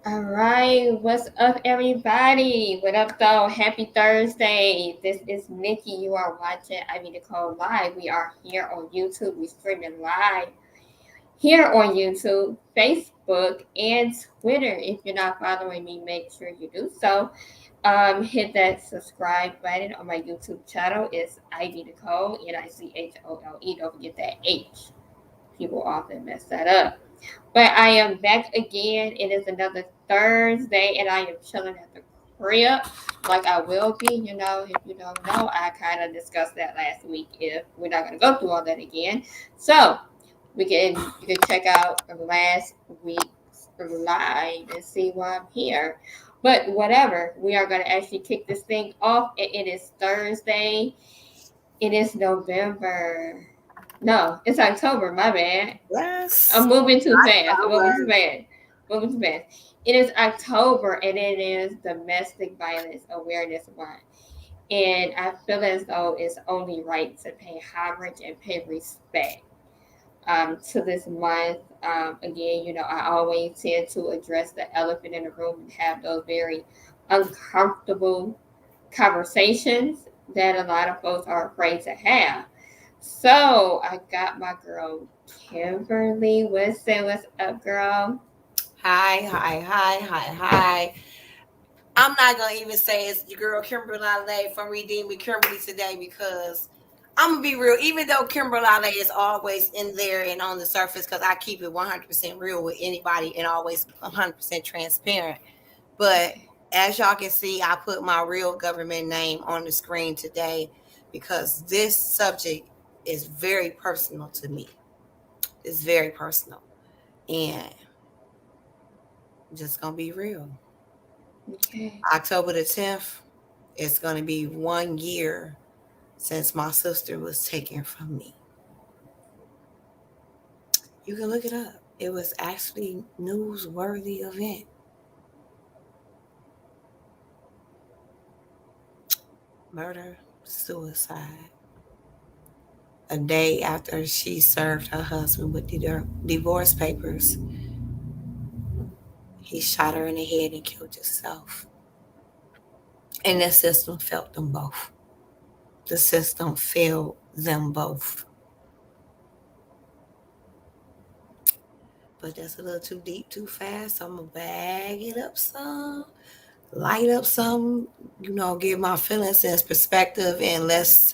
All right, what's up, everybody? What up, though? Happy Thursday. This is Nikki. You are watching Ivy Nicole Live. We are here on YouTube. We streaming live here on YouTube, Facebook, and Twitter. If you're not following me, make sure you do so. Hit that subscribe button on my YouTube channel. It's Ivy Nicole, Nichole. Don't forget that H. People often mess that up. But I am back again. It is another Thursday, and I am chilling at the crib like I will be. If you don't know, I kind of discussed that last week. If we're not going to go through all that again, so you can check out last week's live and see why I'm here. But whatever, we are going to actually kick this thing off. It is Thursday. It is November. No, it's October. My bad. Yes. I'm moving too fast. I'm moving too October. fast. Moving too fast. It is October and it is Domestic Violence Awareness Month. And I feel as though it's only right to pay homage and pay respect to this month. Again, I always tend to address the elephant in the room and have those very uncomfortable conversations that a lot of folks are afraid to have. So I got my girl Kimberly Woodson. What's up, girl? Hi, hi, hi, hi, hi. I'm not gonna even say it's your girl Kimberly from Redeeming Kimberly today because I'm gonna be real. Even though Kimberly is always in there and on the surface, because I keep it 100% real with anybody and always 100% transparent. But as y'all can see, I put my real government name on the screen today because this subject is very personal to me. It's very personal, and I'm just gonna be real. Okay. October the 10th, it's going to be 1 year since my sister was taken from me. You can look it up. It was actually newsworthy event. Murder, suicide. A day after she served her husband with the divorce papers, he shot her in the head and killed himself. And the system failed them both. The system failed them both. But that's a little too deep, too fast. So I'm gonna bag it up some, light up some, give my feelings and perspective, and let's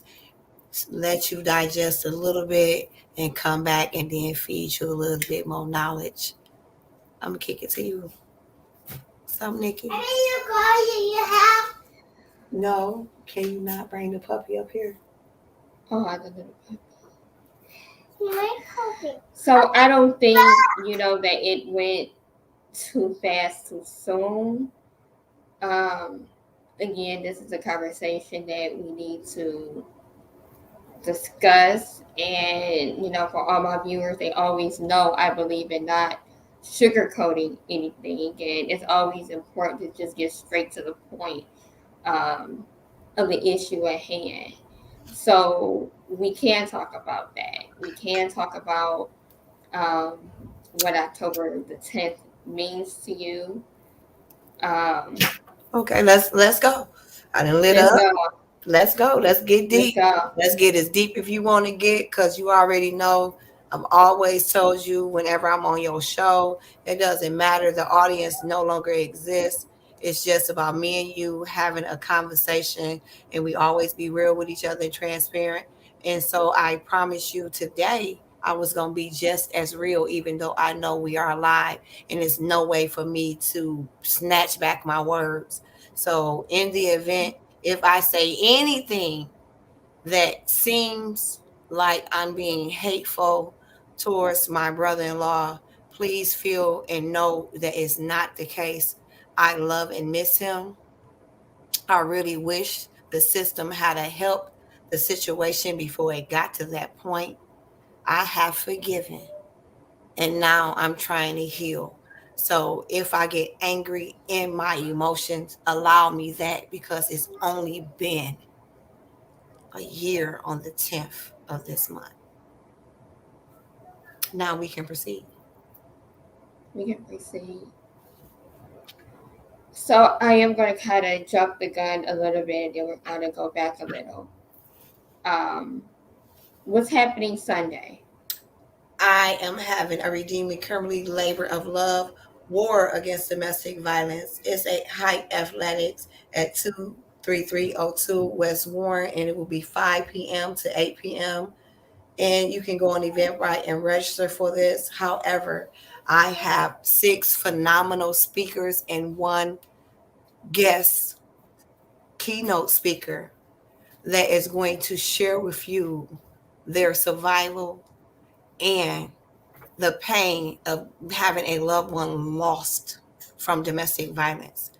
let you digest a little bit and come back and then feed you a little bit more knowledge. I'm gonna kick it to you. What's up, Nikki? No, can you not bring the puppy up here? Oh, I did it. So I don't think that it went too fast, too soon. Um, Again, this is a conversation that we need to discuss. And, for all my viewers, they always know I believe in not sugarcoating anything. And it's always important to just get straight to the point um, of the issue at hand. So we can talk about that. We can talk about um, what October the 10th means to you. Um, Okay, let's go. I done lit let's up. go. Let's go. Let's get Let's deep. go. Let's get as deep if you want to get, because you already know I've always told you whenever I'm on your show, it doesn't matter. The audience no longer exists. It's just about me and you having a conversation, and we always be real with each other and transparent. And so I promise you today, I was going to be just as real, even though I know we are alive, and there's no way for me to snatch back my words. So, in the event, if I say anything that seems like I'm being hateful towards my brother in law, please feel and know that it's not the case. I love and miss him. I really wish the system had helped the situation before it got to that point. I have forgiven, and now I'm trying to heal. So if I get angry in my emotions, allow me that, because it's only been a year on the 10th of this month. Now we can proceed. We can proceed. So I am going to kind of jump the gun a little bit, and we're going to go back a little. Um, what's happening Sunday? I am having a Redeeming Kimberly Labor of Love War Against Domestic Violence. It's a Hype Athletics at 23302 West Warren, and it will be 5 p.m. to 8 p.m. And you can go on Eventbrite and register for this. However, I have 6 phenomenal speakers and one guest keynote speaker that is going to share with you their survival and the pain of having a loved one lost from domestic violence.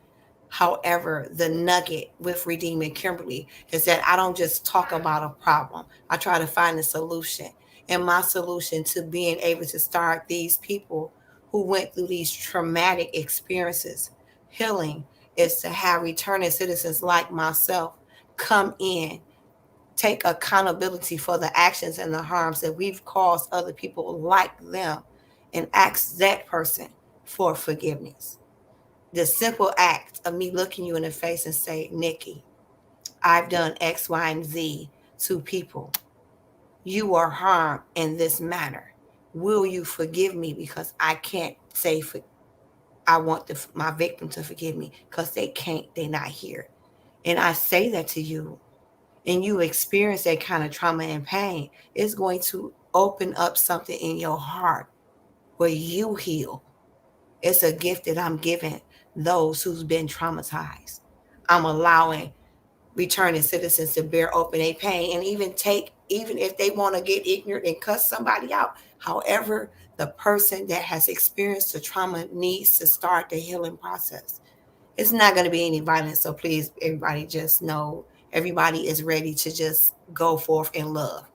However, the nugget with Redeeming Kimberly is that I don't just talk about a problem, I try to find a solution. And my solution to being able to start these people who went through these traumatic experiences healing is to have returning citizens like myself come in, take accountability for the actions and the harms that we've caused other people like them, and ask that person for forgiveness. The simple act of me looking you in the face and say, Nikki, I've done X, Y, and Z to people. You are harmed in this manner. Will you forgive me? Because I can't say I want my victim to forgive me because they can't. They're not here. And I say that to you, and you experience that kind of trauma and pain, it's going to open up something in your heart where you heal. It's a gift that I'm giving those who's been traumatized. I'm allowing returning citizens to bear open a pain and even if they want to get ignorant and cuss somebody out. However, the person that has experienced the trauma needs to start the healing process. It's not going to be any violence, so please, everybody, just know everybody is ready to just go forth in love.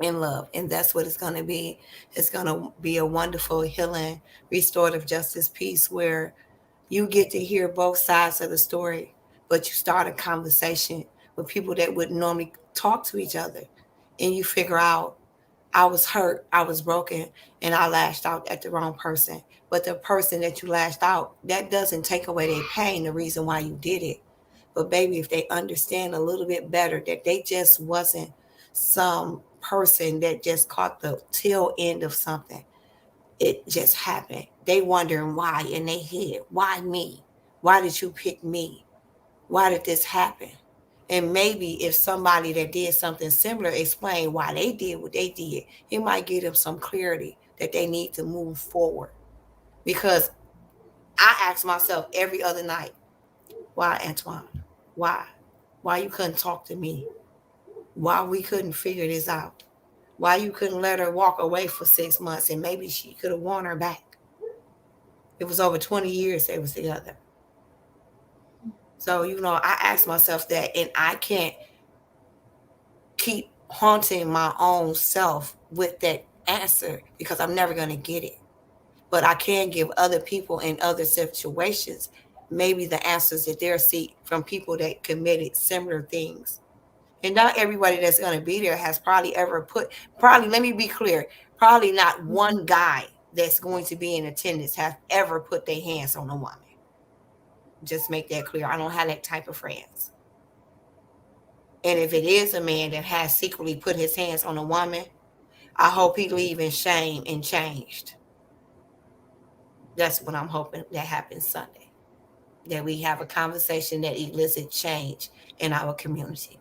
In love, and that's what it's going to be. It's going to be a wonderful healing restorative justice piece where you get to hear both sides of the story, but you start a conversation with people that wouldn't normally talk to each other, and you figure out, I was hurt, I was broken, and I lashed out at the wrong person. But the person that you lashed out, that doesn't take away their pain, the reason why you did it. But baby, if they understand a little bit better that they just wasn't some person that just caught the tail end of something, it just happened. They wondering why in their head. Why me? Why did you pick me? Why did this happen? And maybe if somebody that did something similar explained why they did what they did, it might give them some clarity that they need to move forward. Because I ask myself every other night, why, Antoine? Why? Why you couldn't talk to me? Why we couldn't figure this out? Why you couldn't let her walk away for 6 months and maybe she could have won her back? It was over 20 years they was together. So, I ask myself that, and I can't keep haunting my own self with that answer because I'm never going to get it. But I can give other people in other situations maybe the answers that they're seek from people that committed similar things. And not everybody that's going to be there has probably ever probably, let me be clear, probably not Mm-hmm. one guy that's going to be in attendance have ever put their hands on a woman. Just make that clear. I don't have that type of friends. And if it is a man that has secretly put his hands on a woman, I hope he leave in shame and changed. That's what I'm hoping that happens Sunday. That we have a conversation that elicits change in our community.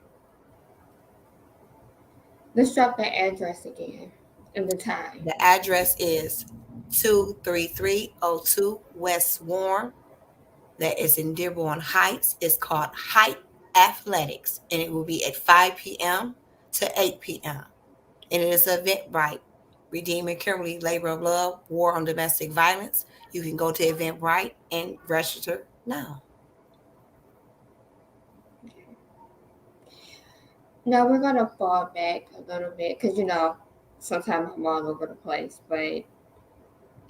Let's drop that address again and the time. The address is 23302 West Warren. That is in Dearborn Heights. It's called Hype Athletics, and it will be at 5 p.m. to 8 p.m. And it is an Eventbrite. Redeeming Kimberly Labor of Love, War on Domestic Violence. You can go to Eventbrite and register now. Now we're gonna fall back a little bit because sometimes I'm all over the place, but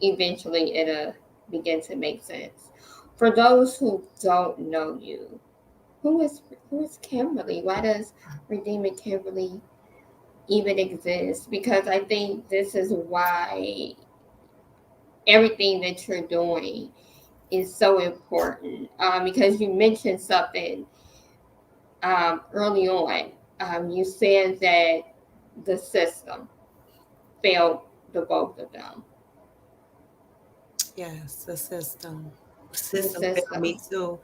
eventually it'll begin to make sense. For those who don't know you, who is who is Kimberly? Why does Redeeming Kimberly even exist? Because I think this is why everything that you're doing is so important, because you mentioned something early on. You said that the system failed the both of them. Yes, the system. The System failed system. me too.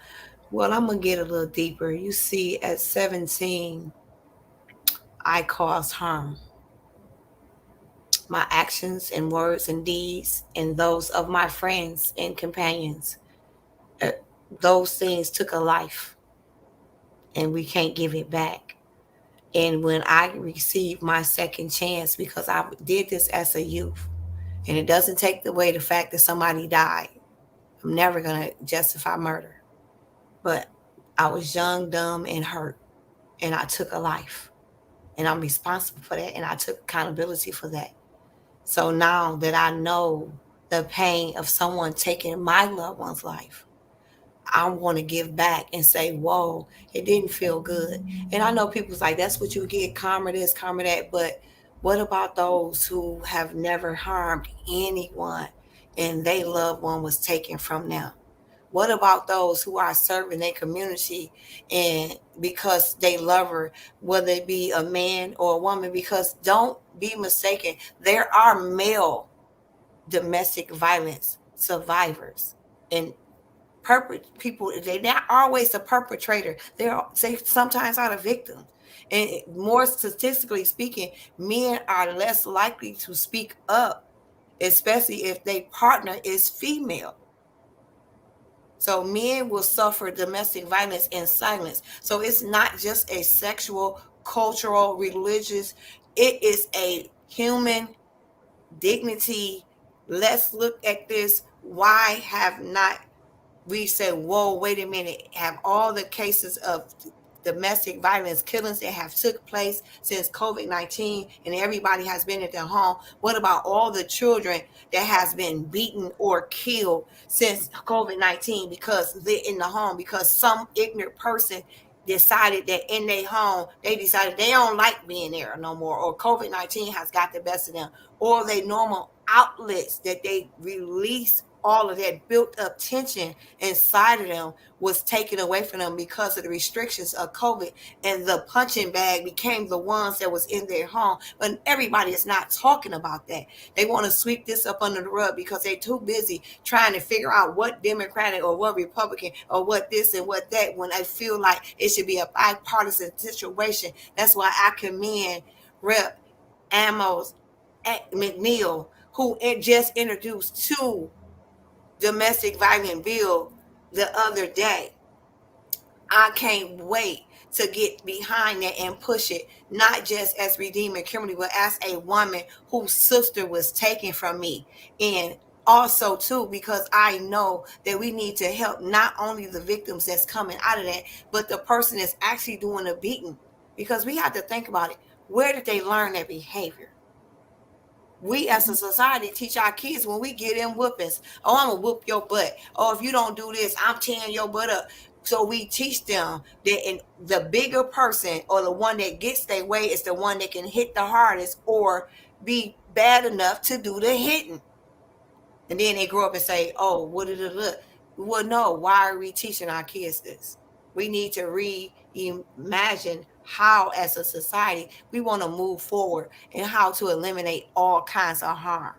Well, I'm gonna get a little deeper. You see, at 17, I caused harm. My actions and words and deeds, and those of my friends and companions, uh, those things took a life, and we can't give it back. And when I received my second chance, because I did this as a youth, and it doesn't take away the fact that somebody died. I'm never gonna justify murder, but I was young, dumb, and hurt, and I took a life, and I'm responsible for that, and I took accountability for that. So now that I know the pain of someone taking my loved one's life, I want to give back and say, whoa, it didn't feel good. And I know people's like, that's what you get, karma this, karma that. But what about those who have never harmed anyone and their loved one was taken from them? What about those who are serving their community and because they love her, whether it be a man or a woman? Because don't be mistaken, there are male domestic violence survivors and people. They're not always a perpetrator. They sometimes are the victim. And more statistically speaking, men are less likely to speak up, especially if their partner is female. So men will suffer domestic violence in silence. So it's not just a sexual, cultural, religious, it is a human dignity. Let's look at this. Why have not we said, whoa, wait a minute, have all the cases of domestic violence killings that have took place since COVID-19 and everybody has been at their home? What about all the children that has been beaten or killed since COVID-19 because they're in the home, because some ignorant person decided that in their home, they decided they don't like being there no more, or COVID-19 has got the best of them, or they normal outlets that they release all of that built up tension inside of them was taken away from them because of the restrictions of COVID, and the punching bag became the ones that was in their home. But everybody is not talking about that. They want to sweep this up under the rug because they're too busy trying to figure out what Democratic or what Republican or what this and what that, when I feel like it should be a bipartisan situation. That's why I commend Rep. Amos McNeil, who just introduced two domestic violence bill the other day. I can't wait to get behind that and push it, not just as Redeemer Kimberly, but as a woman whose sister was taken from me. And also too, because I know that we need to help not only the victims that's coming out of that, but the person that's actually doing the beating. Because we have to think about it. Where did they learn that behavior? We as a society teach our kids when we get in whoopings. Oh, I'm gonna whoop your butt. Oh, if you don't do this, I'm tearing your butt up. So we teach them that in the bigger person or the one that gets their way is the one that can hit the hardest or be bad enough to do the hitting. And then they grow up and say, oh, what did it look? Well, no, why are we teaching our kids this? We need to reimagine how, as a society, we want to move forward and how to eliminate all kinds of harm.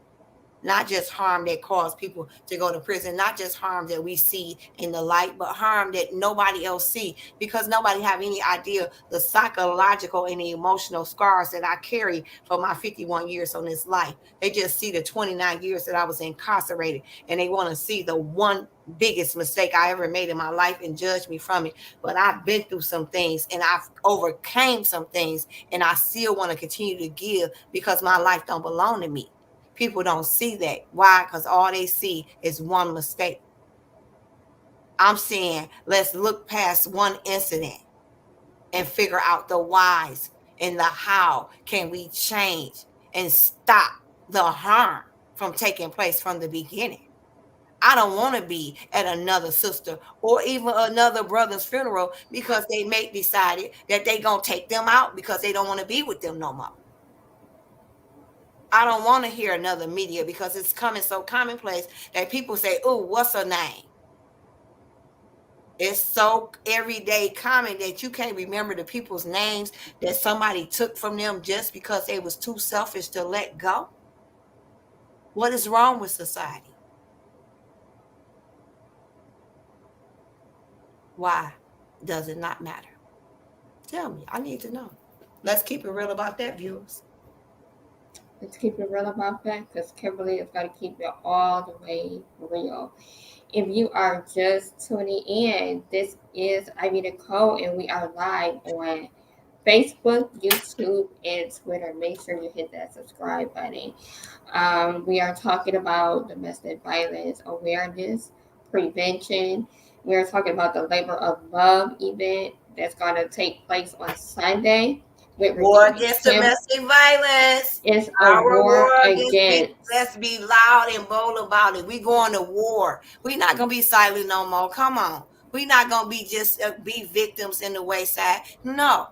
Not just harm that cause people to go to prison, not just harm that we see in the light, but harm that nobody else see, because nobody have any idea the psychological and the emotional scars that I carry for my 51 years on this life. They just see the 29 years that I was incarcerated, and they want to see the one biggest mistake I ever made in my life and judge me from it. But I've been through some things and I've overcame some things, and I still want to continue to give because my life don't belong to me. People don't see that. Why? Because all they see is one mistake. I'm saying let's look past one incident and figure out the whys and the how can we change and stop the harm from taking place from the beginning. I don't want to be at another sister or even another brother's funeral because they may decided that they gonna take them out because they don't want to be with them no more. I don't want to hear another media because it's coming so commonplace that people say, "Oh, what's her name?" It's so everyday common that you can't remember the people's names that somebody took from them just because they was too selfish to let go. What is wrong with society? Why does it not matter? Tell me. I need to know. Let's keep it real about that, viewers. Let's keep it real about that because Kimberly is going to keep it all the way real. If you are just tuning in, this is Ivy Nicole, and we are live on Facebook, YouTube, and Twitter. Make sure you hit that subscribe button. We are talking about domestic violence awareness, prevention. We are talking about the Labor of Love event that's going to take place on Sunday with War Regina against Kim. domestic violence. It's a Our war war against it. against. Let's be loud and bold about it. We going to war. We not gonna be silent no more. Come on. We not gonna be just be victims in the wayside. No,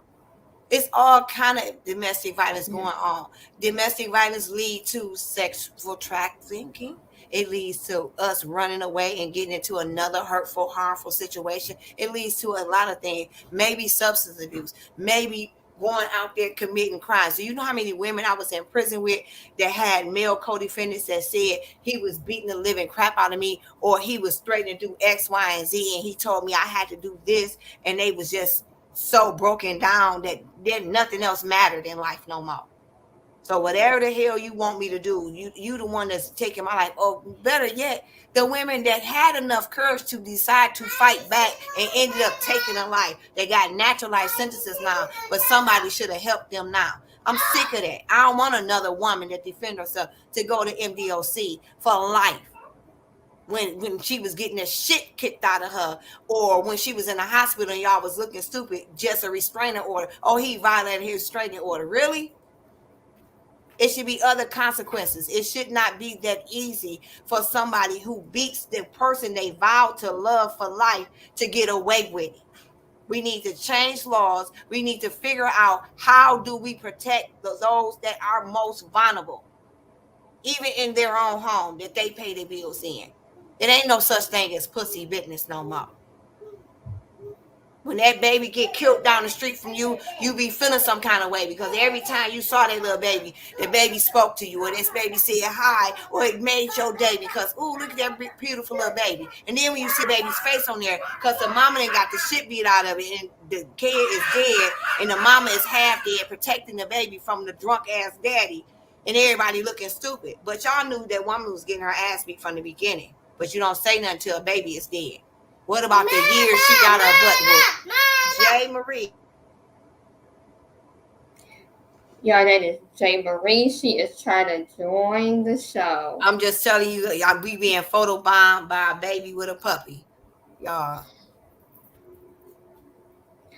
it's all kind of domestic violence going on. Domestic violence lead to sexual trafficking. It leads to us running away and getting into another hurtful, harmful situation. It leads to a lot of things. Maybe substance abuse. Maybe going out there committing crimes. Do you know how many women I was in prison with that had male co-defendants that said he was beating the living crap out of me, or he was threatening to do X, Y, and Z, and he told me I had to do this, and they was just so broken down that then nothing else mattered in life no more. So whatever the hell you want me to do, you the one that's taking my life. Oh, better yet, the women that had enough courage to decide to fight back and ended up taking a life. They got natural life sentences now, but somebody should have helped them now. I'm sick of that. I don't want another woman that defend herself to go to MDOC for life. When she was getting the shit kicked out of her, or when she was in the hospital and y'all was looking stupid, just a restraining order. Oh, he violated his restraining order. Really? It should be other consequences. It should not be that easy for somebody who beats the person they vowed to love for life to get away with it. We need to change laws. We need to figure out how do we protect those that are most vulnerable, even in their own home that they pay their bills in. It ain't no such thing as pussy business no more. When that baby get killed down the street from you, you be feeling some kind of way because every time you saw that little baby, the baby spoke to you, or this baby said hi, or it made your day because, ooh, look at that beautiful little baby. And then when you see the baby's face on there, because the mama done got the shit beat out of it, and the kid is dead, and the mama is half dead, protecting the baby from the drunk ass daddy, and everybody looking stupid. But y'all knew that woman was getting her ass beat from the beginning. But you don't say nothing until a baby is dead. What about the years she got her butt with? J. Marie. Y'all, that is J. Marie. She is trying to join the show. I'm just telling you, y'all, we being photobombed by a baby with a puppy. Y'all.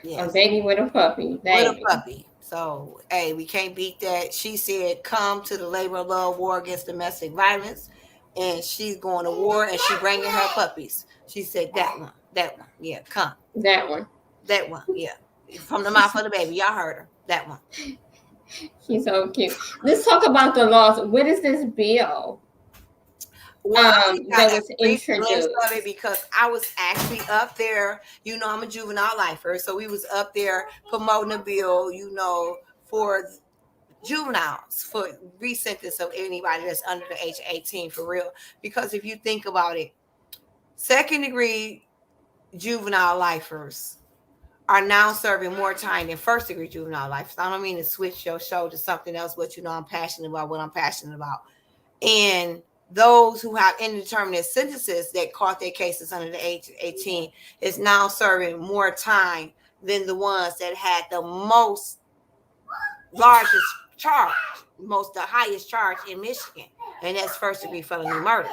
Yes. A baby with a puppy. Baby. With a puppy. So, hey, we can't beat that. She said, come to the Labor of Love War against domestic violence. And she's going to war, and she bringing her puppies. She said, that one. Yeah, come. That one, yeah. From the mouth of the baby. Y'all heard her. That one. She's so cute. Let's talk about the laws. What is this bill? Well, that was introduced of it because I was actually up there. You know, I'm a juvenile lifer, so we was up there promoting a bill, you know, for juveniles, for resentence of anybody that's under the age of 18, for real. Because if you think about it, second degree juvenile lifers are now serving more time than first degree juvenile lifers. I don't mean to switch your show to something else, but you know, I'm passionate about what I'm passionate about. And those who have indeterminate sentences that caught their cases under the age of 18 is now serving more time than the ones that had the most largest charge, the highest charge in Michigan, and that's first degree felony murder.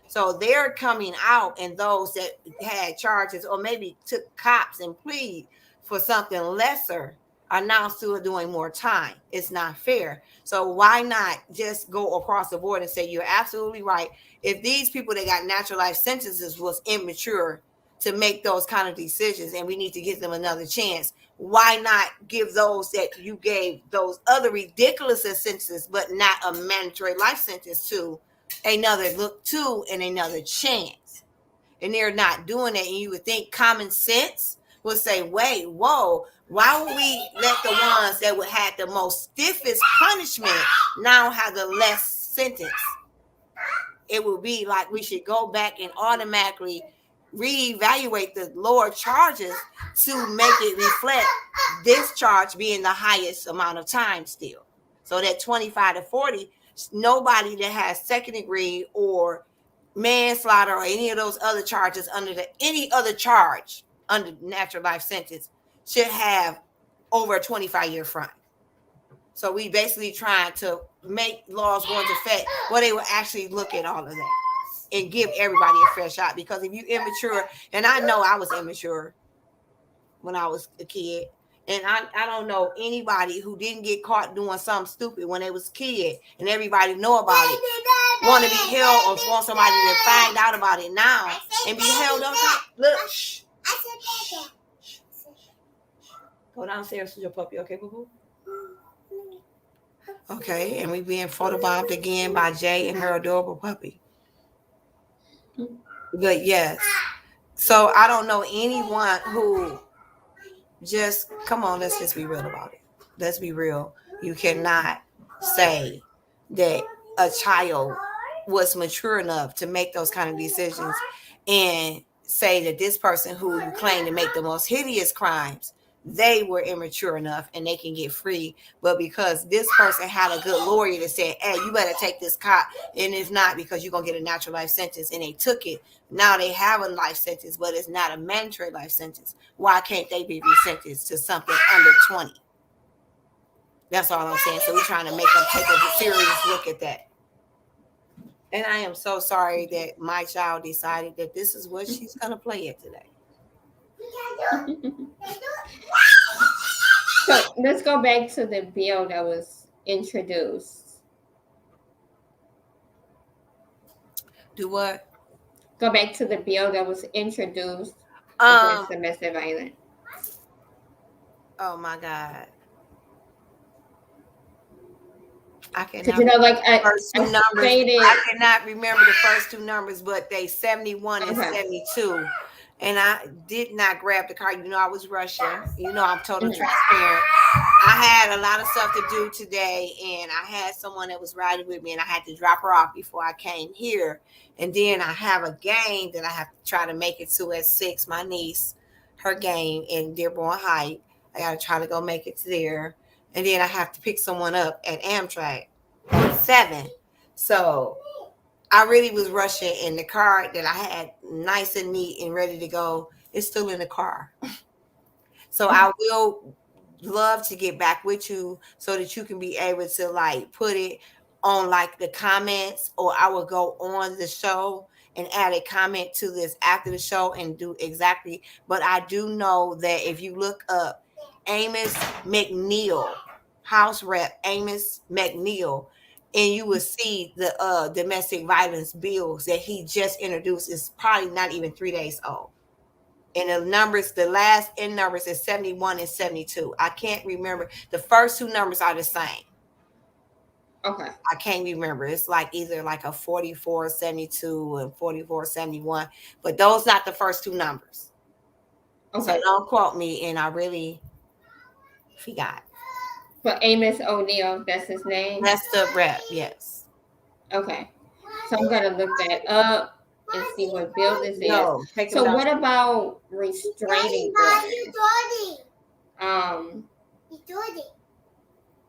So they're coming out, and those that had charges or maybe took cops and plead for something lesser are now still doing more time. It's not fair. So why not just go across the board and say, you're absolutely right. If these people that got natural life sentences was immature to make those kind of decisions, and we need to give them another chance, why not give those that you gave those other ridiculous sentences, but not a mandatory life sentence to, another look to, and another chance? and they're not doing it. And you would think common sense would say, wait, whoa, why would we let the ones that would have the most stiffest punishment now have the less sentence? It would be like we should go back and automatically reevaluate the lower charges to make it reflect this charge being the highest amount of time still. So that 25 to 40, nobody that has second degree or manslaughter or any of those other charges under any other charge under natural life sentence should have over a 25-year front. So we basically trying to make laws go into effect where they will actually look at all of that and give everybody a fair shot. Because if you immature, and I know I was immature when I was a kid, and I don't know anybody who didn't get caught doing something stupid when they was a kid, and everybody know about it, want to be held or want somebody to find out about it now and be held up. Look, shh. Go downstairs to your puppy, okay, boo-boo? Okay, and we being photobombed again by Jay and her adorable puppy. But yes, so I don't know anyone who just, come on, let's just be real about it. Let's be real. You cannot say that a child was mature enough to make those kind of decisions and say that this person who you claim to make the most hideous crimes, they were immature enough and they can get free. But because this person had a good lawyer that said, hey, you better take this cop, and if not, because you're going to get a natural life sentence, and they took it, now they have a life sentence, but it's not a mandatory life sentence. Why can't they be resentenced to something under 20? That's all I'm saying. So we're trying to make them take a serious look at that. And I am so sorry that my child decided that this is what she's going to play at today. So let's go back to the bill that was introduced. Do what? Go back to the bill that was introduced against domestic violence. Oh my God. I cannot, I cannot remember the first two numbers, but they 71 and 72. And I did not grab the card. You know, I was rushing. You know, I'm totally transparent. I had a lot of stuff to do today, and I had someone that was riding with me, and I had to drop her off before I came here. And then I have a game that I have to try to make it to at 6. My niece, her game in Dearborn Heights. I got to try to go make it to there. And then I have to pick someone up at Amtrak at 7. So I really was rushing, and the car that I had nice and neat and ready to go is still in the car. So I will love to get back with you so that you can be able to like put it on like the comments, or I will go on the show and add a comment to this after the show and do exactly. But I do know that if you look up Amos McNeil, House Rep Amos McNeil, and you will see the domestic violence bills that he just introduced. Is probably not even 3 days old. And the numbers, the last N numbers is 71 and 72. I can't remember. The first two numbers are the same. Okay. I can't remember. It's like either like a 4472 and 4471. But those not the first two numbers. Okay. So don't quote me, and I really forgot. But Amos O'Neill, that's his name? That's the rep, yes. Okay. So I'm going to look that up and see what bill this is. So what about restraining orders?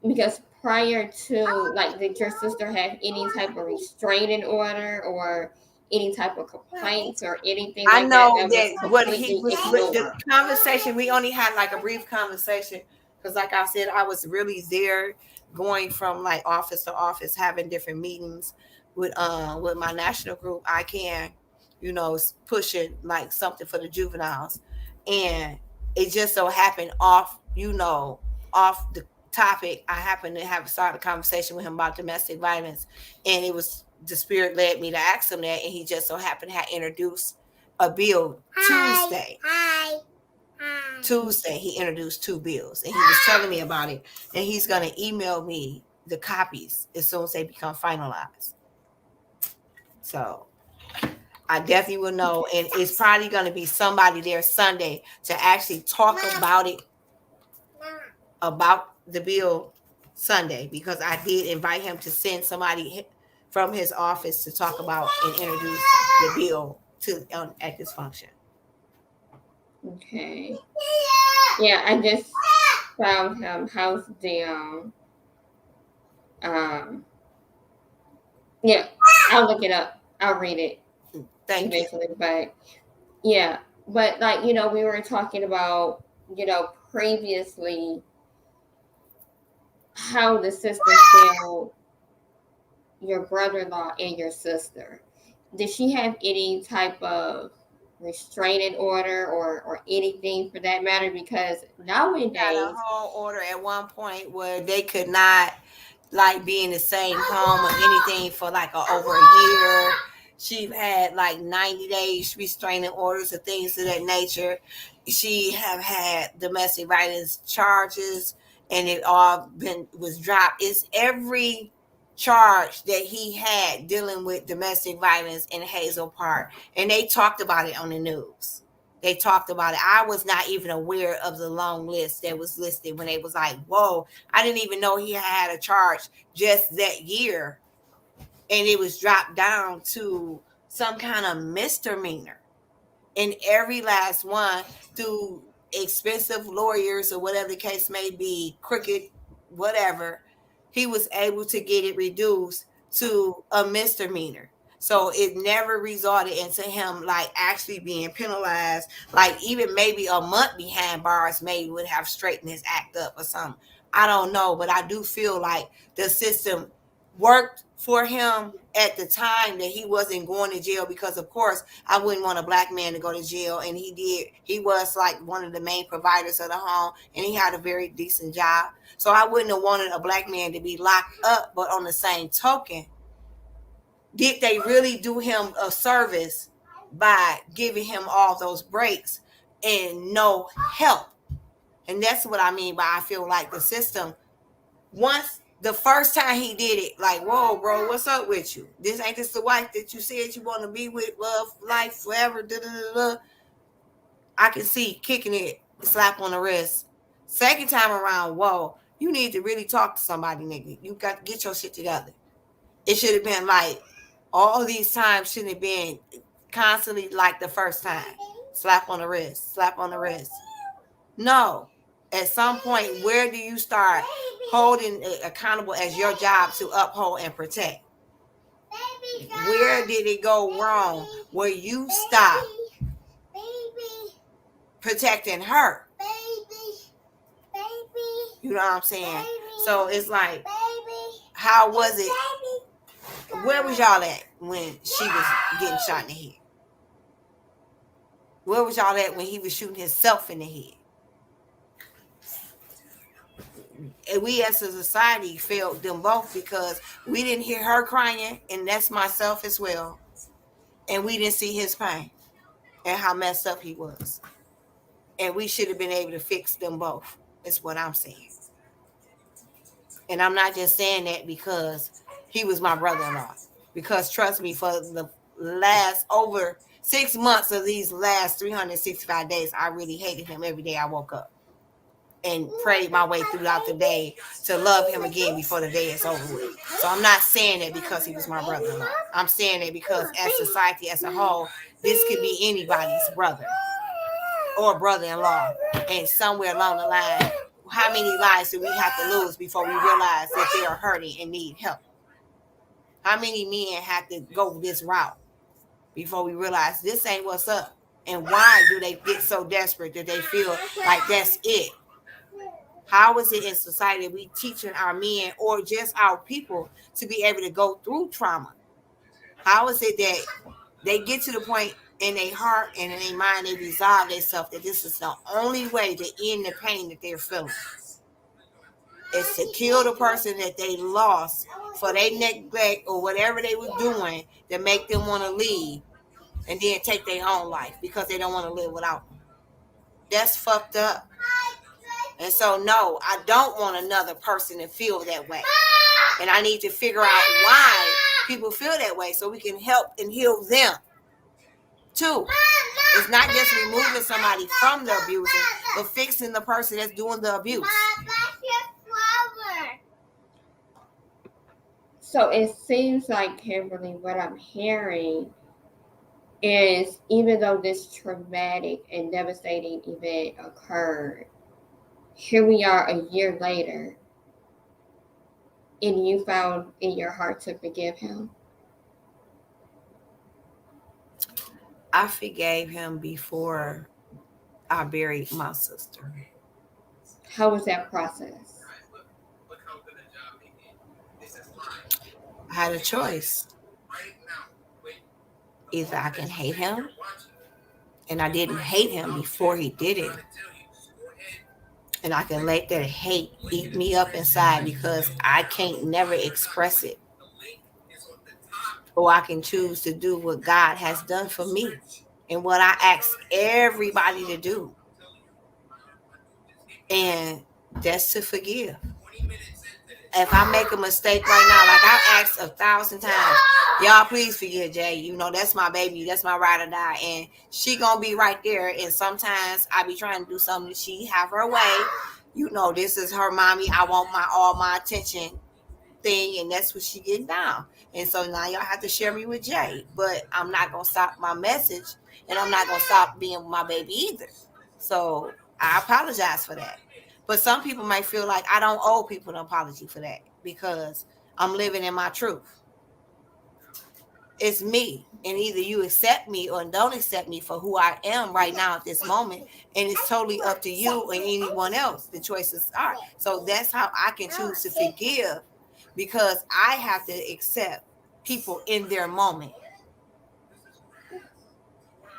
Because prior to, like, did your sister have any type of restraining order or any type of complaints or anything like that? I know that what he was with the conversation, we only had like a brief conversation because, like I said, I was really there, going from like office to office, having different meetings with my national group. I can, pushing like something for the juveniles, and it just so happened off the topic. I happened to have started a conversation with him about domestic violence, and it was the spirit led me to ask him that, and he just so happened to have introduced a bill Tuesday. Tuesday, he introduced 2 bills, and he was telling me about it, and he's going to email me the copies as soon as they become finalized. So I definitely will know. And it's probably going to be somebody there Sunday to actually talk about it, about the bill Sunday, because I did invite him to send somebody from his office to talk about and introduce the bill to at this function. Okay. Yeah, I just found him. How's the um yeah, I'll look it up. I'll read it Thank you. eventually. But yeah. But like, we were talking about, previously how the system failed your brother in law and your sister. Did she have any type of restraining order or anything for that matter? Because Got a nowadays, whole order at one point where they could not like be in the same home or anything for like over a year. She had like 90 days restraining orders or things of that nature. She have had domestic violence charges, and it all been was dropped. It's every charge that he had dealing with domestic violence in Hazel Park, and they talked about it on the news. They talked about it. I was not even aware of the long list that was listed when they was like, whoa, I didn't even know he had a charge just that year. And it was dropped down to some kind of misdemeanor. And every last one, through expensive lawyers or whatever the case may be, crooked, whatever, he was able to get it reduced to a misdemeanor. So it never resulted into him like actually being penalized. Like even maybe a month behind bars maybe would have straightened his act up or something. I don't know, but I do feel like the system worked for him at the time that he wasn't going to jail, because of course I wouldn't want a black man to go to jail, and he was like one of the main providers of the home, and he had a very decent job. So I wouldn't have wanted a black man to be locked up. But on the same token, did they really do him a service by giving him all those breaks and no help? And that's what I mean by I feel like the system, once the first time he did it, like, whoa, bro, what's up with you? This ain't this the wife that you said you want to be with, love, life, forever, da da da da. I can see kicking it, slap on the wrist. Second time around, whoa, you need to really talk to somebody, nigga. You got to get your shit together. It should have been like all these times shouldn't have been constantly like the first time. Slap on the wrist, slap on the wrist. No. At some point, where do you start holding it accountable as your job to uphold and protect? Where did it go wrong where you stop protecting her? You know what I'm saying? So it's like, how was it? Where was y'all at when she was getting shot in the head? Where was y'all at when he was shooting himself in the head? And we as a society failed them both because we didn't hear her crying, and that's myself as well. And we didn't see his pain and how messed up he was. And we should have been able to fix them both, is what I'm saying. And I'm not just saying that because he was my brother-in-law. Because trust me, for the last over 6 months of these last 365 days, I really hated him every day I woke up. And prayed my way throughout the day to love him again before the day is over with. So I'm not saying that because he was my brother-in-law. I'm saying that because as society as a whole, this could be anybody's brother or brother-in-law. And somewhere along the line, how many lives do we have to lose before we realize that they are hurting and need help? How many men have to go this route before we realize this ain't what's up? And why do they get so desperate that they feel like that's it? How is it in society we teaching our men or just our people to be able to go through trauma? How is it that they get to the point in their heart and in their mind, they resolve themselves that this is the only way to end the pain that they're feeling? It's to kill the person that they lost for their neglect or whatever they were doing that make them want to leave, and then take their own life because they don't want to live without them. That's fucked up. And so, no, I don't want another person to feel that way. And I need to figure out why people feel that way so we can help and heal them. Two, it's not just removing somebody from the abuser, but fixing the person that's doing the abuse. So it seems like, Kimberly, what I'm hearing is even though this traumatic and devastating event occurred, here we are a year later, and you found in your heart to forgive him. I forgave him before I buried my sister. How was that process? I had a choice. Either I can hate him, and I didn't hate him before he did it, and I can let that hate eat me up inside because I can't never express it. Or I can choose to do what God has done for me and what I ask everybody to do. And that's to forgive. If I make a mistake right now, like I asked 1,000 times, y'all please forgive Jay. You know, that's my baby, that's my ride or die. And she gonna be right there. And sometimes I be trying to do something that she have her way. You know, this is her mommy. I want all my attention thing, and that's what she getting down. And so now y'all have to share me with Jay. But I'm not gonna stop my message, and I'm not gonna stop being with my baby either. So I apologize for that. But some people might feel like I don't owe people an apology for that because I'm living in my truth. It's me. And either you accept me or don't accept me for who I am right now at this moment. And it's totally up to you and anyone else. The choices are. So that's how I can choose to forgive because I have to accept people in their moment.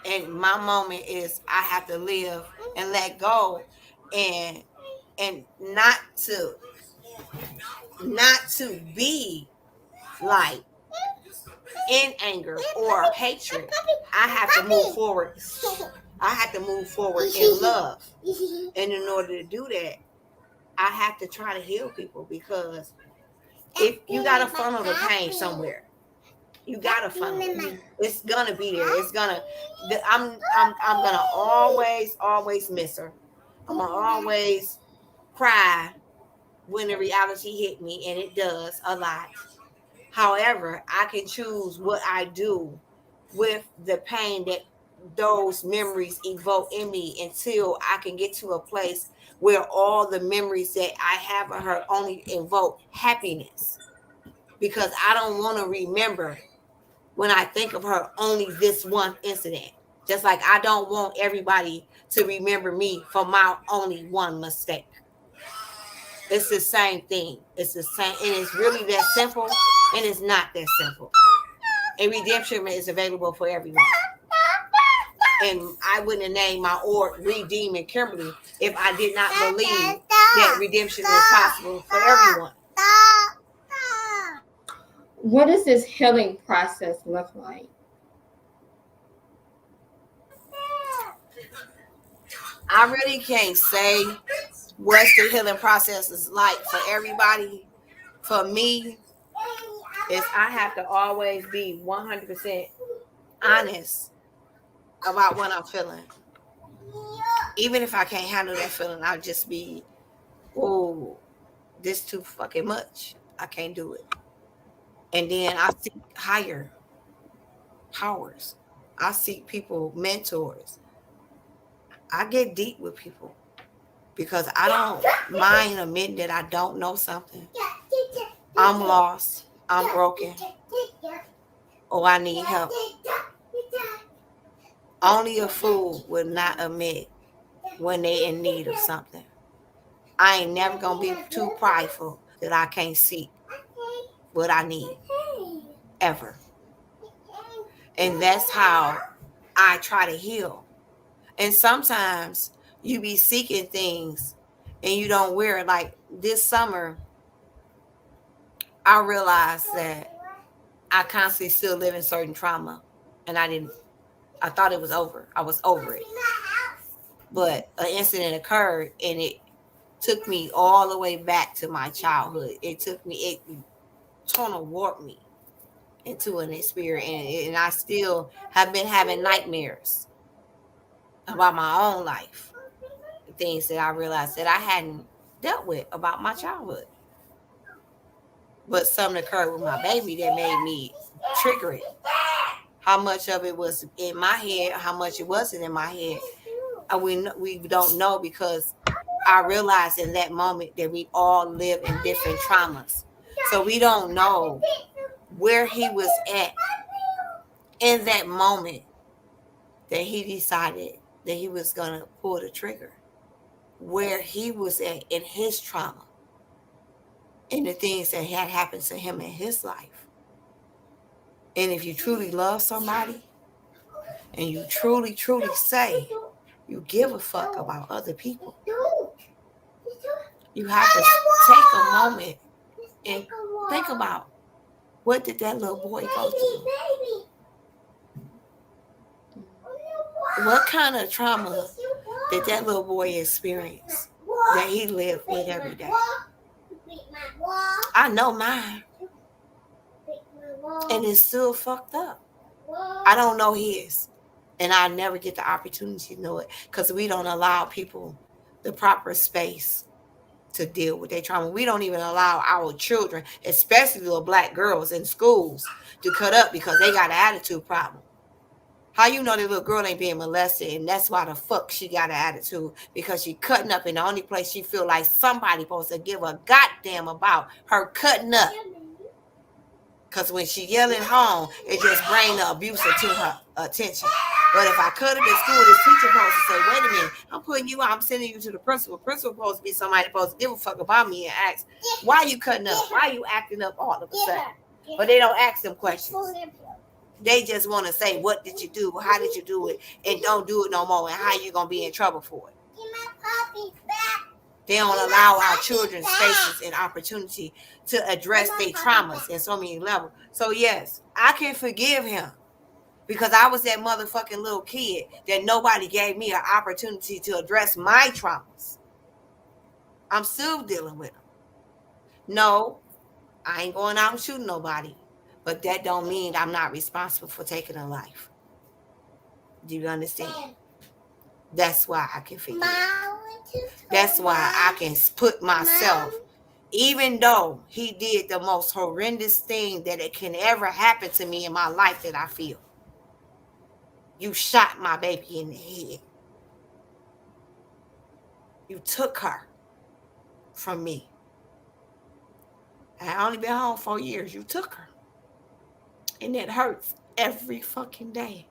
And my moment is I have to live and let go and not to be like in anger or hatred. I have to move forward. I have to move forward in love. And in order to do that, I have to try to heal people because if you gotta funnel the pain somewhere, you gotta funnel it. It's gonna be there. It's gonna. I'm gonna always miss her. I'm gonna always cry when the reality hit me, and it does a lot. However, I can choose what I do with the pain that those memories evoke in me until I can get to a place where all the memories that I have of her only evoke happiness. Because I don't want to remember when I think of her only this one incident. Just like I don't want everybody to remember me for my only one mistake. It's the same thing. It's the same, and it's really that simple, and it's not that simple. And redemption is available for everyone. And I wouldn't have named my or redeeming Kimberly if I did not believe that redemption is possible for everyone. What does this healing process look like? I really can't say what the healing process is like for everybody. For me, is I have to always be 100% honest about what I'm feeling. Even if I can't handle that feeling, I'll just be, oh, this too fucking much. I can't do it. And then I seek higher powers. I seek people, mentors. I get deep with people because I don't mind admitting that I don't know something. I'm lost. I'm broken. Or I need help. Only a fool would not admit when they in need of something. I ain't never gonna be too prideful that I can't seek what I need. Ever. And that's how I try to heal. And sometimes you be seeking things and you don't wear it. Like this summer, I realized that I constantly still live in certain trauma. And I thought it was over. I was over it. But an incident occurred and it took me all the way back to my childhood. It took me, it tunnel warped me. into an experience, and I still have been having nightmares about my own life, things that I realized that I hadn't dealt with about my childhood. But something occurred with my baby that made me trigger it. How much of it was in my head, how much it wasn't in my head, we don't know, because I realized in that moment that we all live in different traumas. So we don't know where he was at in that moment that he decided that he was going to pull the trigger, where he was at in his trauma and the things that had happened to him in his life. And if you truly love somebody and you truly, truly say you give a fuck about other people, you have to take a moment and think about, what did that little boy go through? What kind of trauma did that little boy experience that he lived with every day? I know mine, and it's still fucked up. I don't know his, and I never get the opportunity to know it, because we don't allow people the proper space to deal with their trauma. We don't even allow our children, especially little black girls in schools, to cut up because they got an attitude problem. How you know that little girl ain't being molested, and that's why the fuck she got an attitude? Because she cutting up in the only place she feel like somebody supposed to give a goddamn about her cutting up. Because when she yelling home, it just bring the abuser to her attention. But if I cut up in school, this teacher supposed to say, wait a minute, I'm putting you out, I'm sending you to the principal. Principal supposed to be somebody supposed to give a fuck about me and ask, why you cutting up? Why you acting up all of a sudden? But they don't ask them questions. They just want to say, what did you do? How did you do it? And don't do it no more. And how you going to be in trouble for it? They don't allow our children spaces and opportunity to address their traumas in so many levels. So yes, I can forgive him, because I was that motherfucking little kid that nobody gave me an opportunity to address my traumas. I'm still dealing with them. No, I ain't going out and shooting nobody, but that don't mean I'm not responsible for taking a life. Do you understand? That's why I can forgive. That's why I can put myself, even though he did the most horrendous thing that it can ever happen to me in my life that I feel. You shot my baby in the head. You took her from me. I only been home 4 years. You took her. And it hurts every fucking day.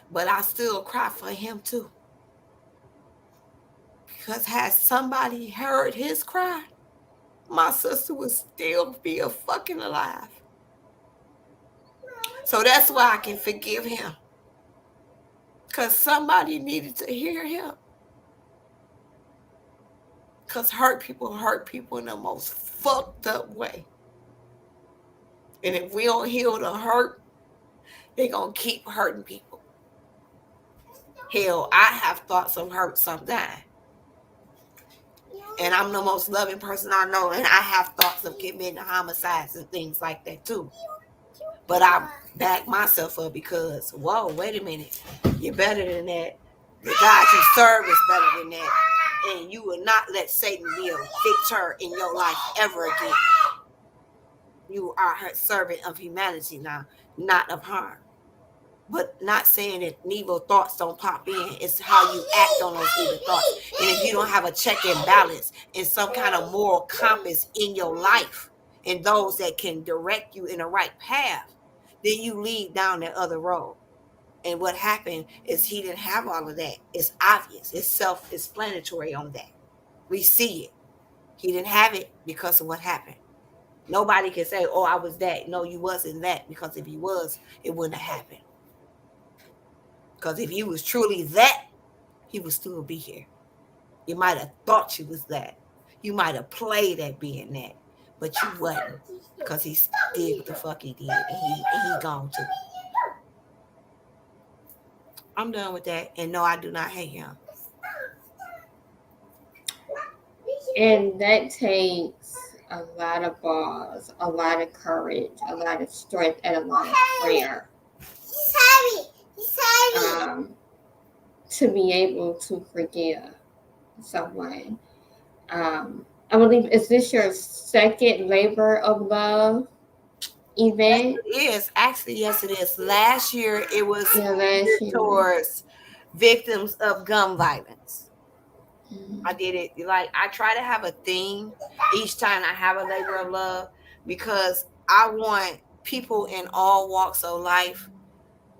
But I still cry for him too. Because had somebody heard his cry, my sister would still be a fucking alive. So that's why I can forgive him. Because somebody needed to hear him. Because hurt people in the most fucked up way. And if we don't heal the hurt, they're going to keep hurting people. Hell, I have thoughts of hurt sometimes. And I'm the most loving person I know. And I have thoughts of committing homicides and things like that too. But I back myself up because, whoa, wait a minute. You're better than that. The God you serve is better than that. And you will not let Satan be a victor in your life ever again. You are a servant of humanity now, not of harm. But not saying that evil thoughts don't pop in. It's how you act on those evil thoughts. And if you don't have a check and balance and some kind of moral compass in your life and those that can direct you in the right path, then you lead down that other road. And what happened is he didn't have all of that. It's obvious. It's self-explanatory on that. We see it. He didn't have it because of what happened. Nobody can say, oh, I was that. No, you wasn't that, because if he was, it wouldn't have happened. Because if he was truly that, he would still be here. You might have thought you was that. You might have played at being that. But you wasn't. Because he did what the fuck he did. And he gone too. I'm done with that. And no, I do not hate him. And that takes a lot of balls, a lot of courage, a lot of strength, and a lot of prayer um, to be able to forgive someone. I believe, is this your second labor of love Yes, event? it is. Actually, yes, it is. Last year, it was Yeah, last geared year. towards victims of gun violence. I Mhm. did it like I try to have a theme each time I have a labor of love because I want people in all walks of life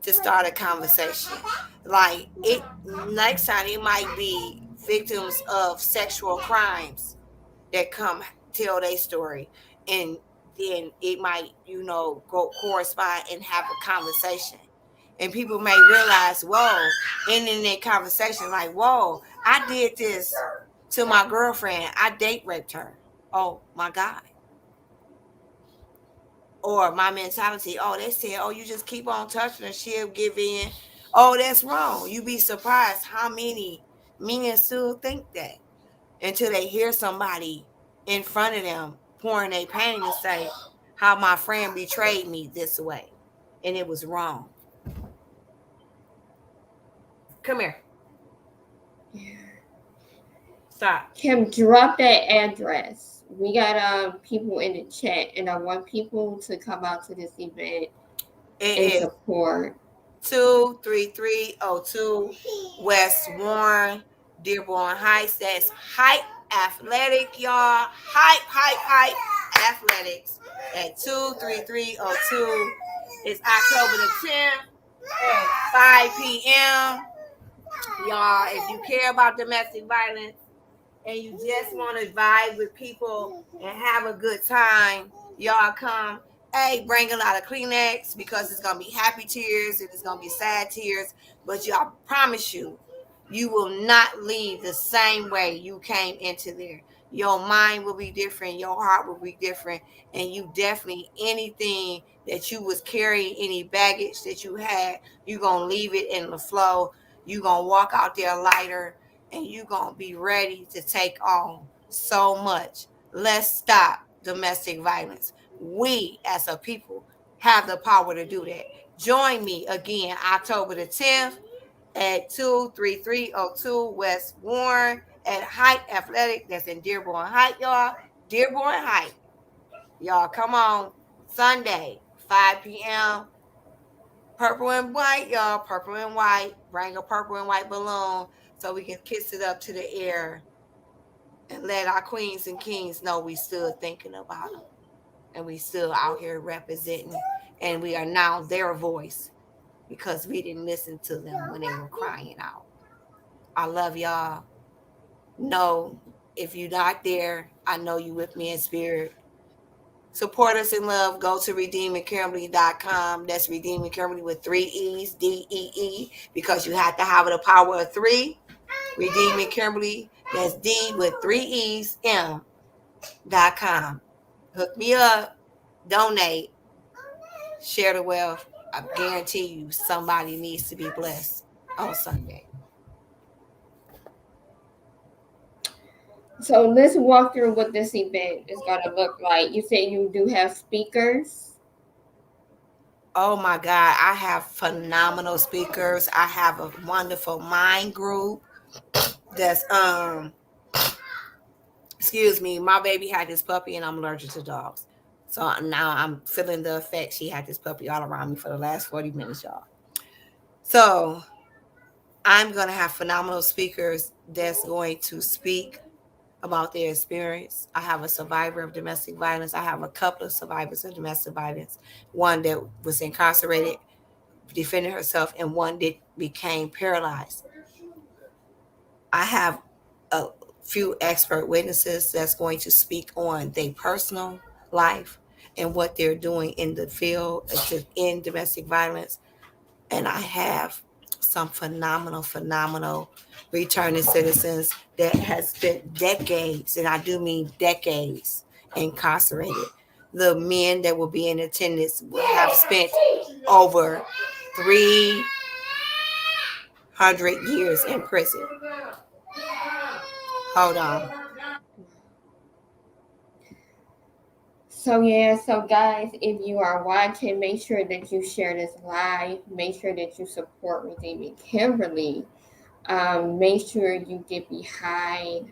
to start a conversation. Like it next time it might be victims of sexual crimes that come tell their story, and then it might go correspond and have a conversation, and people may realize, whoa, and in that conversation, like, whoa, I did this to my girlfriend, I date raped her, oh my god. Or my mentality, oh, they said, oh, you just keep on touching her, she'll give in. Oh, that's wrong. You be surprised how many men still think that until they hear somebody in front of them pouring their pain and say, how my friend betrayed me this way. And it was wrong. Come here. Yeah. Stop. Kim, drop that address. We got people in the chat, and I want people to come out to this event and It is support. 23302 West Warren, Dearborn Heights. That's Hype Athletic, y'all. Hype Athletics at 23302. It's October the 10th at 5 p.m. Y'all, if you care about domestic violence and you just want to vibe with people and have a good time, y'all come. Hey, bring a lot of Kleenex because it's gonna be happy tears and it's gonna be sad tears. But y'all promise you, you will not leave the same way you came into there. Your mind will be different, your heart will be different, and you definitely anything that you was carrying, any baggage that you had, you gonna leave it in the flow. You gonna walk out there lighter, and you gonna be ready to take on so much. Let's stop domestic violence. We as a people have the power to do that. Join me again October the 10th at 23302 West Warren at Height Athletic. That's in Dearborn Height, y'all. Dearborn Height. Y'all come on Sunday, 5 p.m. Purple and white, y'all. Purple and white. Bring a purple and white balloon so we can kiss it up to the air and let our queens and kings know we still thinking about them and we still out here representing, and we are now their voice because we didn't listen to them when they were crying out. I love y'all. No, if you're not there, I know you with me in spirit. Support us in love. Go to redeemingkimberly.com. That's redeeming Kimberly with three E's, DEE, because you have to have the power of three. Redeeming Kimberly, that's D with three E's, M.com. Hook me up, donate, share the wealth. I guarantee you somebody needs to be blessed on Sunday. So let's walk through what this event is going to look like. You said you do have speakers. Oh my God, I have phenomenal speakers. I have a wonderful mind group that's excuse me, my baby had this puppy and I'm allergic to dogs. So now I'm feeling the effect. She had this puppy all around me for the last 40 minutes, y'all. So I'm going to have phenomenal speakers that's going to speak about their experience. I have a survivor of domestic violence. I have a couple of survivors of domestic violence. One that was incarcerated, defending herself, and one that became paralyzed. I have a few expert witnesses that's going to speak on their personal life and what they're doing in the field to end domestic violence. And I have some phenomenal returning citizens that has spent decades, and I do mean decades, incarcerated. The men that will be in attendance will have spent over 300 years in prison. Hold on. So guys, if you are watching, make sure that you share this live. Make sure that you support Redeeming Kimberly. Make sure you get behind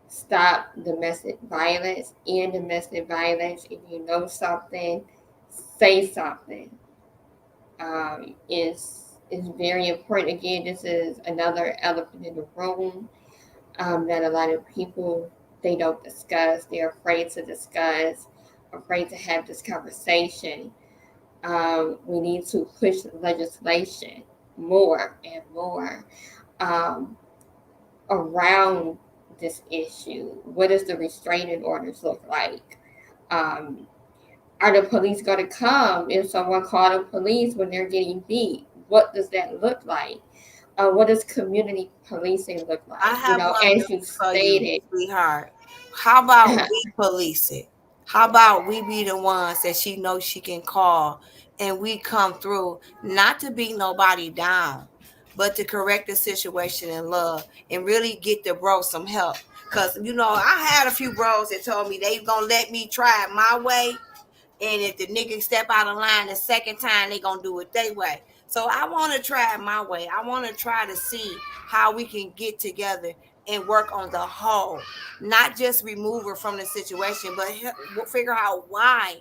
stop domestic violence and domestic violence. If you know something, say something. Is very important. Again, this is another elephant in the room that a lot of people they don't discuss. They're afraid to discuss, afraid to have this conversation. We need to push legislation more and more um, around this issue. What does the restraining orders look like? Um, are the police going to come if someone called the police when they're getting beat? What does that look like? What does community policing look I like? have one As you better for you, stated, sweetheart. How about we police it? How about we be the ones that she knows she can call and we come through, not to beat nobody down, but to correct the situation in love and really get the bro some help. Cause I had a few bros that told me they gonna let me try it my way. And if the nigga step out of line the second time, they gonna do it their way. So I want to try it my way. I want to try to see how we can get together and work on the whole, not just remove her from the situation, but figure out why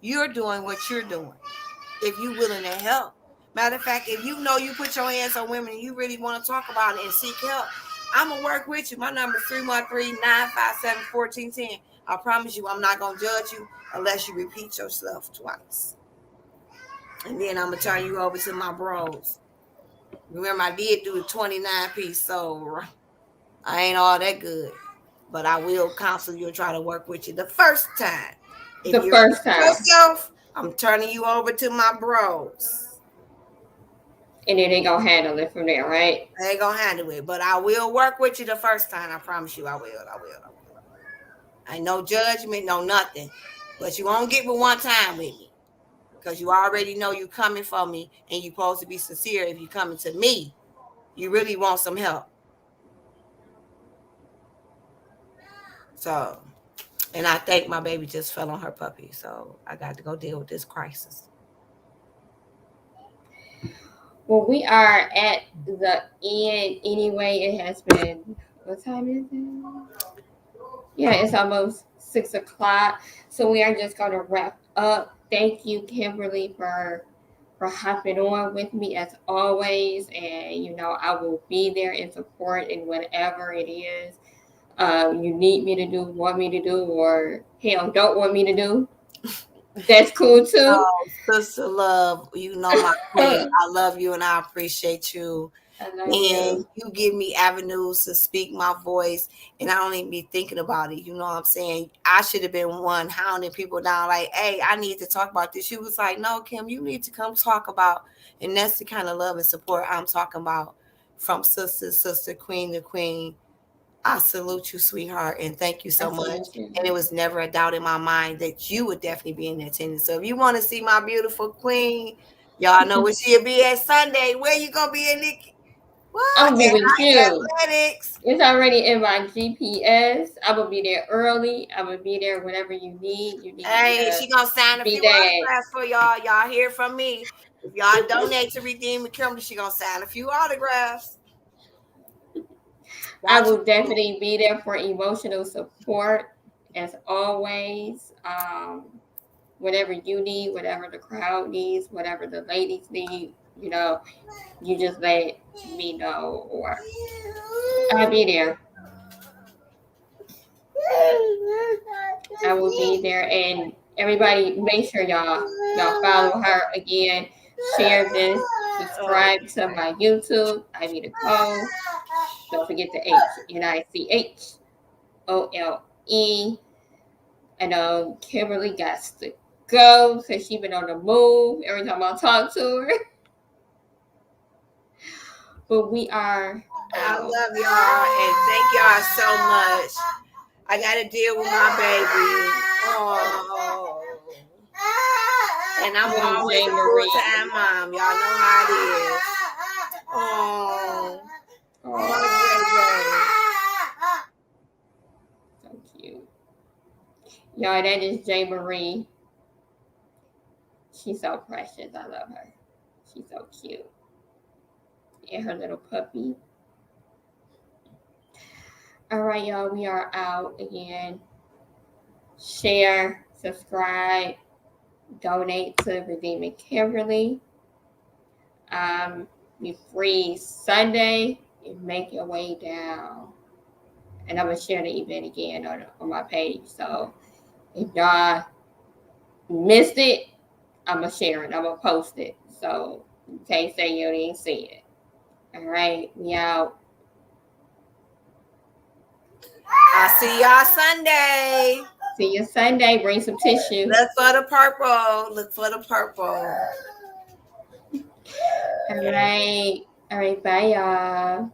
you're doing what you're doing. If you willing to help. Matter of fact, if you know you put your hands on women and you really want to talk about it and seek help, I'm going to work with you. My number is 313-957-1410. I promise you I'm not going to judge you unless you repeat yourself twice. And then I'm going to turn you over to my bros. Remember, I did do the 29-piece, so I ain't all that good. But I will counsel you and try to work with you the first time. If the you first repeat time, yourself, I'm turning you over to my bros. and then they gonna handle it from there, right? I ain't gonna handle it, but I will work with you the first time. I promise you, I will. I no judgment, no nothing, but you won't get with one time with me because you already know you coming for me, and you supposed to be sincere. If you coming to me, you really want some help. So, and I think my baby just fell on her puppy, so I got to go deal with this crisis. Well, we are at the end anyway. It has been, what time is it? Yeah, it's almost 6 o'clock. So we are just gonna wrap up. Thank you, Kimberly, for hopping on with me as always. And I will be there in support in whatever it is you need me to do, want me to do, or hell, don't want me to do. That's cool too. Oh, sister love, you know my queen. I I love you and I appreciate you. love And you. you give me avenues to speak my voice, and I don't even be thinking about it. You know what I'm saying? I should have been one hounding people down, like, hey, I need to talk about this. She was like, no, Kim, you need to come talk about. And that's the kind of love and support I'm talking about from sister to sister, queen to queen. I salute you, sweetheart, and thank you I so much. salute you. And it was never a doubt in my mind that you would definitely be in attendance. So if you want to see my beautiful queen, y'all know where she'll be at Sunday. Where you gonna be at, Nikki? What? I'll be At with High you. Athletics. It's already in my GPS. I will be there early. I will be there whenever you need. You need me Hey, to she gonna sign a be few there. autographs for y'all. Y'all hear from me. If y'all donate to Redeem Kimberly, she gonna sign a few autographs. I Got you. will definitely be there for emotional support as always. Whatever you need, whatever the crowd needs, whatever the ladies need, you just let me know, or I'll be there. I will be there, and everybody, make sure y'all follow her again. Share this. Oh. Subscribe to my YouTube. I need a code. Don't forget the HNICHOLE. I know Kimberly got to go because she been on the move every time I talk to her. But we are I out. love y'all and thank y'all so much. I gotta deal with my baby. Oh. And I'm Little always J a Marie. full-time mom. Y'all know how it is. Oh. Oh, My baby. so cute. Y'all, that is J. Marie. She's so precious. I love her. She's so cute. And her little puppy. All right, y'all. We are out again. Share, subscribe, donate to Redeeming Kimberly. Be free Sunday and make your way down. And I'm gonna share the event again on my page. So if y'all missed it, I'm gonna share it. I'm gonna post it. So you can't say you didn't see it. All right, we out. I'll see y'all Sunday. See you Sunday. Bring some tissue. Look for the purple. Look for the purple. All right. All right. Bye, y'all.